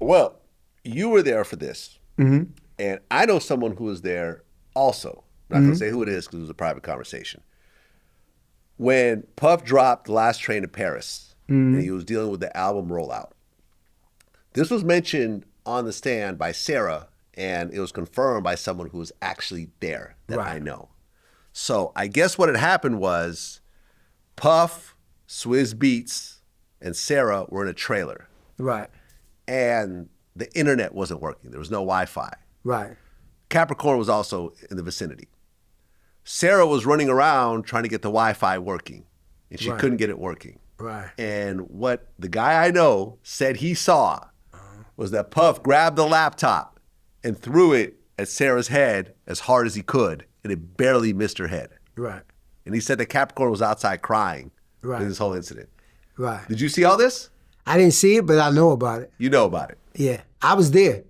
Well, you were there for this. Mm-hmm. And I know someone who was there also. I'm not going to say who it is because it was a private conversation. When Puff dropped The Last Train to Paris, and he was dealing with the album rollout, this was mentioned on the stand by Sarah, and it was confirmed by someone who was actually there that I know. So I guess what had happened was Puff, Swizz Beatz, and Sarah were in a trailer. Right. And the internet wasn't working. There was no Wi-Fi. Right. Capricorn was also in the vicinity. Sarah was running around trying to get the Wi-Fi working, and she couldn't get it working. Right. And what the guy I know said he saw was that Puff grabbed the laptop and threw it at Sarah's head as hard as he could, and it barely missed her head. Right. And he said that Capricorn was outside crying in this whole incident. Right. Did you see all this? I didn't see it, but I know about it. You know about it. Yeah. I was there.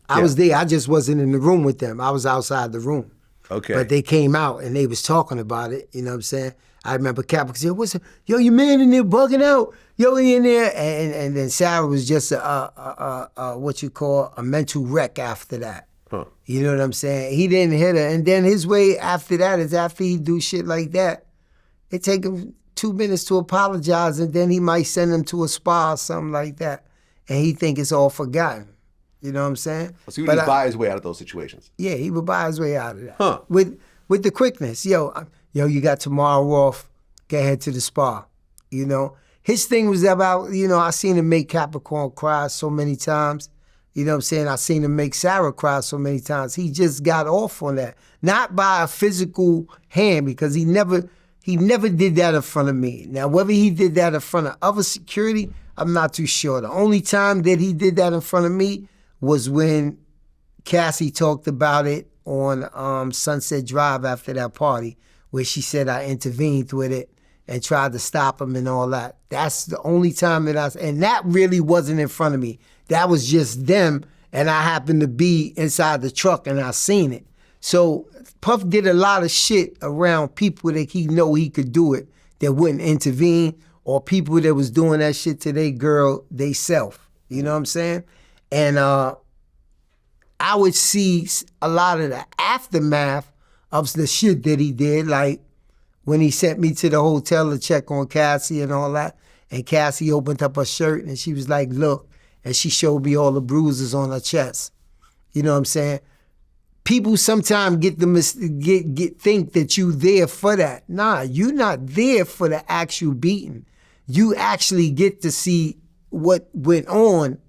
I was there. I just wasn't in the room with them. I was outside the room. Okay. But they came out and they was talking about it. You know what I'm saying? I remember Capricorn said, "What's it? Yo, your man in there bugging out. Yo, he in there." And then Sarah was just what you call a mental wreck after that. Huh. You know what I'm saying? He didn't hit her. And then his way after that is after he do shit like that, it take him 2 minutes to apologize, and then he might send him to a spa or something like that. And he think it's all forgotten. You know what I'm saying? So he would just buy his way out of those situations. Yeah, he would buy his way out of that. Huh. With the quickness. Yo, you got tomorrow off. Go ahead to the spa. You know? His thing was about, I seen him make Capricorn cry so many times. You know what I'm saying? I seen him make Sarah cry so many times. He just got off on that. Not by a physical hand, because he never did that in front of me. Now, whether he did that in front of other security, I'm not too sure. The only time that he did that in front of me was when Cassie talked about it on Sunset Drive after that party, where she said I intervened with it and tried to stop him and all that. That's the only time and that really wasn't in front of me. That was just them, and I happened to be inside the truck and I seen it. So Puff did a lot of shit around people that he know he could do it that wouldn't intervene, or people that was doing that shit to their girl, they self. You know what I'm saying? And I would see a lot of the aftermath of the shit that he did, like when he sent me to the hotel to check on Cassie and all that, and Cassie opened up her shirt and she was like, "Look," and she showed me all the bruises on her chest. You know what I'm saying? People sometimes think that you there for that. Nah, you're not there for the actual beating. You actually get to see what went on,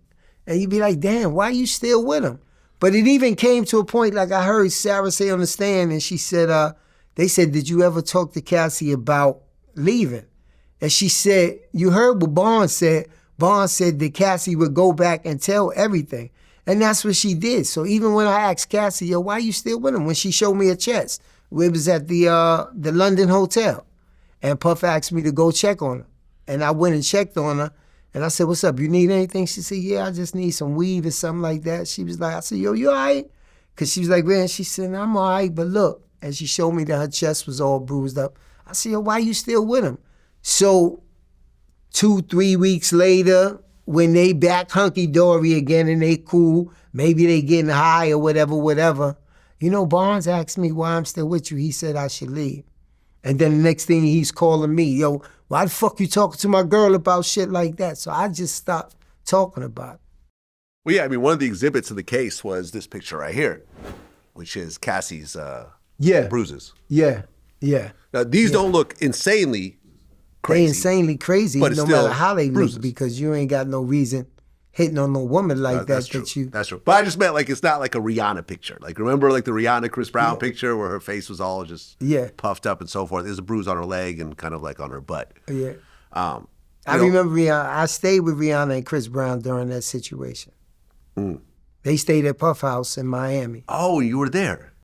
and you be like, "Damn, why you still with him?" But it even came to a point, like I heard Sarah say on the stand, and she said, they said, "Did you ever talk to Cassie about leaving?" And she said, "You heard what Barnes said. Barnes said that Cassie would go back and tell everything." And that's what she did. So even when I asked Cassie, "Yo, why you still with him?" When she showed me a chest, it was at the London hotel. And Puff asked me to go check on her. And I went and checked on her. And I said, "What's up? You need anything?" She said, "Yeah, I just need some weed or something like that." She was like, I said, "Yo, you all right?" Because she was like, "Man," she said, "I'm all right, but look." And she showed me that her chest was all bruised up. I said, "Yo, why you still with him?" So 2-3 weeks later, when they back hunky-dory again and they cool, maybe they getting high or whatever. Barnes asked me why I'm still with you. He said I should leave. And then the next thing he's calling me, "Yo, why the fuck you talking to my girl about shit like that?" So I just stopped talking about it. Well, yeah, I mean, one of the exhibits of the case was this picture right here, which is Cassie's bruises. Yeah. Now, these don't look insanely crazy. They insanely crazy, but no matter how they bruises. look, because you ain't got no reason hitting on no woman like that. That's true. That's true. But I just meant, like, it's not like a Rihanna picture. Like, remember, like, the Rihanna Chris Brown picture where her face was all just puffed up and so forth? There's a bruise on her leg and kind of like on her butt. Yeah. I remember Rihanna. I stayed with Rihanna and Chris Brown during that situation. They stayed at Puff House in Miami. Oh, you were there.